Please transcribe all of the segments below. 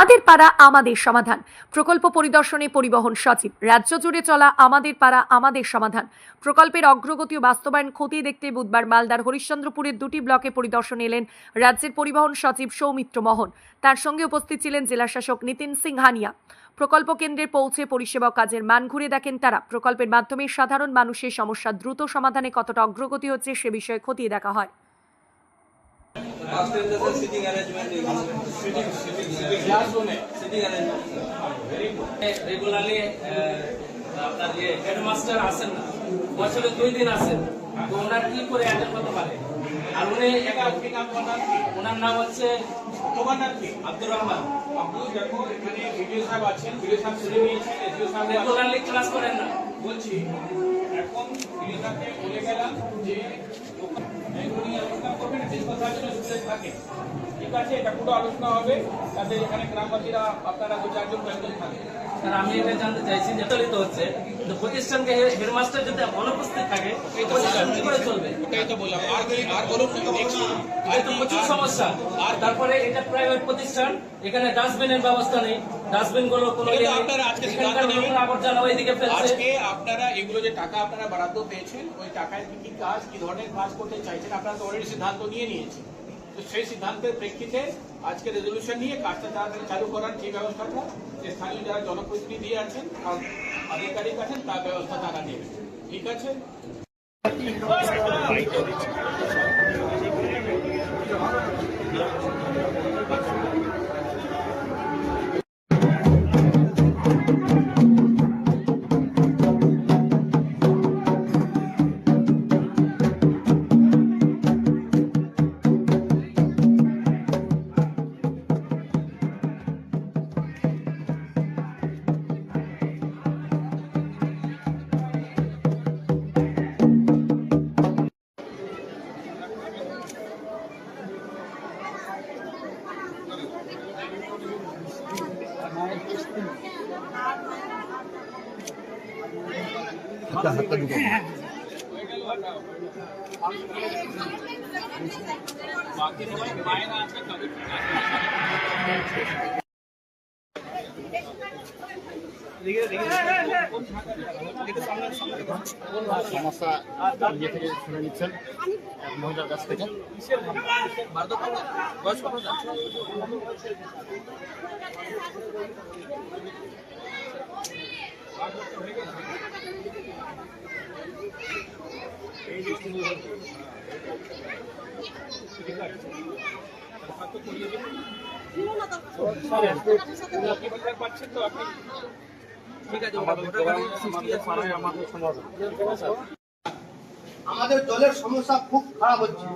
আমাদের পাড়া আমাদের সমাধান প্রকল্প পরিদর্শনে পরিবহন সচিব। রাজ্য জুড়ে চলা আমাদের পাড়া আমাদের সমাধান প্রকল্পের অগ্রগতি ও বাস্তবায়ন খতিয়ে দেখতে বুধবার মালদার হরিশ্চন্দ্রপুরের দুটি ব্লকে পরিদর্শনে এলেন রাজ্যের পরিবহন সচিব সৌমিত্র মোহন। তার সঙ্গে উপস্থিত ছিলেন জেলাশাসক নিতিন সিংহানিয়া। প্রকল্প কেন্দ্রে পৌঁছে পরিষেবা কাজের মান ঘুরে দেখেন তারা। প্রকল্পের মাধ্যমে সাধারণ মানুষের সমস্যা দ্রুত সমাধানে কতটা অগ্রগতি হচ্ছে সে বিষয়ে খতিয়ে দেখা হয়। Sitting arrangement, sitting arrangement. Regularly আপনার যে হেডমাস্টার আছেন না, বছরে 2 দিন আসেন, তো ওনার কি করে অ্যাটেন্ড করতে পারে? আর উনি ওনার নাম হচ্ছে তোমার নাম কি? আব্দুর রহমান। আপনি দেখো এখানে ভিডিও সাহেব আছেন, ভিডিও সাহেব শুনে নিয়েছেন, এসডিও সাহেব রেগুলারলি ক্লাস করেন না। বলছি এখন ভিডিও সাহেবকে বলে গেলাম যে এগুলি আলোচনা করবেন, ডিসকাশন সুযোগ থাকে, ঠিক আছে? এটা পুরো আলোচনা হবে, তাদের এখানে গ্রামবাসীরা আপনারা 2-4 জন কয়েকজন থাকে। আর আমি এটা জানতে চাইছি যে চলিত হচ্ছে, কিন্তু প্রতিষ্ঠানকে হেডমাস্টার যদি অনুপস্থিত থাকে, এই প্রতিষ্ঠান কি করে চলবে? এটাই তো বললাম। আর বলুন দেখছি এই তো প্রচুর সমস্যা। আর তারপরে এটা প্রাইভেট প্রতিষ্ঠান, এখানে ডাস্টবিনের ব্যবস্থা নেই, ডাস্টবিন গুলো কোনো আপনারা আজকে সিদ্ধান্ত নেবেন। আবর্জনা ওইদিকে ফেলছে। আজকে আপনারা এগুলো যে টাকা আপনারা বরাদ্দ পেয়েছেন, ওই টাকায় কি কি কাজ, কি ধরনের কাজ করতে চাইছেন, আপনারা তো অলরেডি সিদ্ধান্ত নিয়ে নিয়েছেন। তো সেই সিদ্ধান্তের প্রেক্ষিতে আজকে রেজলিউশন নিয়ে কাজটা তাড়াতাড়ি চালু করার যে ব্যবস্থাটা, যে স্থানীয় যারা জনপ্রতিনিধি আছেন, আধিকারিক আছেন, তার ব্যবস্থা তারা নেবেন, ঠিক আছে? বাকি সবাই মায়েরা আছে তাদের সমস্যা ইয়ে থেকে শুনে নিচ্ছেন মহিলার কাছ থেকে। পাচ্ছেন তো আপনি? ঠিক আছে, আমাদের জলের সমস্যা খুব খারাপ হচ্ছে।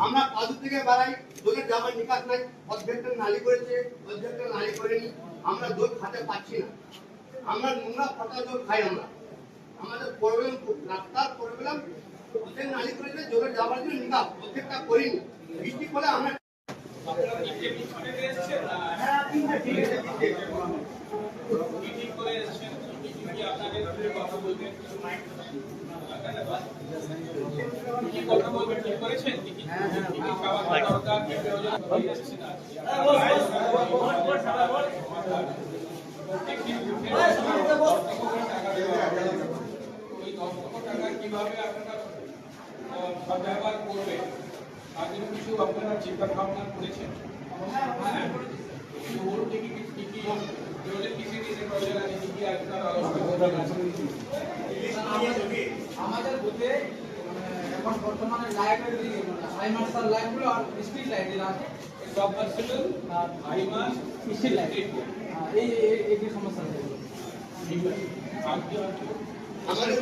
আমরা কাজু থেকে বেড়াই, জলের যাবার নিকাশ নাই, অর্ধেকটা নালি করেছে, অর্ধেকটা নালি করেনি। আমরা জল খাতে পাচ্ছি না, আমরা নোংরা ফাটা জল খাই। আমাদের প্রবলেম খুব, রাস্তার প্রবলেম। অর্ধেক নালি করেছে, জলের যাবার জন্য নিকাশ অর্ধেকটা করিনি। বৃষ্টি করে আমরা কথা বলবেন, ঠিক করেছেন? কিভাবে আপনারা ব্যবহার করবে তার জন্য কিছু আপনারা চিন্তা ভাবনা করেছেন? আমাদের বুথে এখন বর্তমানে লাইব্রেরি হাইমার্সাল লাইটগুলো আর স্ট্রিট লাইট আছে, সব পার্সোনাল হাইমার স্ট্রিট লাইট এই সমস্যা ঠিক আছে। আমাদের